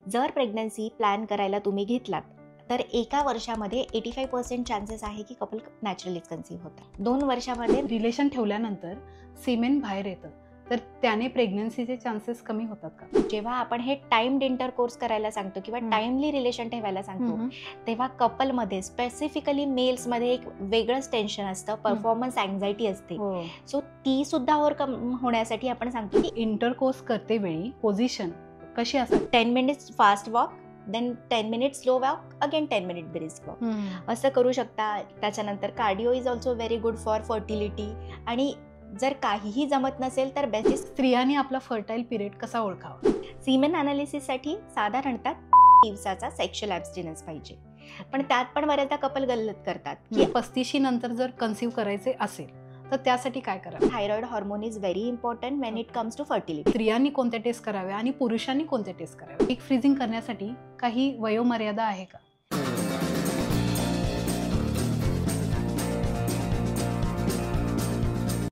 जर pregnancy plan करायला तुम्ही घेतलात तर एका वर्षामध्ये 85% चान्सेस आहे की कपल नॅचरलीच कन्सीव्ह होतं. 2 वर्षामध्ये रिलेशन ठेवल्यानंतर सिमेन बाहेर येतं, तर त्याने प्रेग्नन्सीचे चान्सेस कमी होतात का? जेव्हा आपण हे टाइम्ड इंटरकोर्स करायला सांगतो किंवा टाइमली रिलेशन ठेवायला सांगतो तेव्हा कपलमध्ये स्पेसिफिकली मेल्समध्ये एक वेगळंच टेन्शन असतं, परफॉर्मन्स अँझायटी असते. सो ती सुद्धा ओव्हरकम होण्यासाठी आपण सांगतो की इंटरकोर्स करते वेळी पोझिशन कशी असावी? 10 minutes fast walk, then 10 minutes slow walk, again 10 minute brisk walk असं करू शकता. त्याच्यानंतर cardio is also very good for fertility. आणि जर काहीही जमत नसेल तर बेसिक स्त्रियांनी आपला फर्टाईल पिरियड कसा ओळखावा? सीमेन अनालिसिससाठी साधारणतः दिवसाचा सेक्शुअल ॲब्स्टिनन्स पाहिजे. पण त्यात पण बऱ्याचदा कपल गल्लत करतात की 35 नंतर जर कन्सीव्ह करायचे असेल तर त्यासाठी काय करावं? Thyroid hormone is very important when it comes to fertility. स्त्रियांनी कोणत्या टेस्ट कराव्या आणि पुरुषांनी कोणत्या टेस्ट कराव्या? एग फ्रीजिंग करण्यासाठी काही वयोमर्यादा आहे का?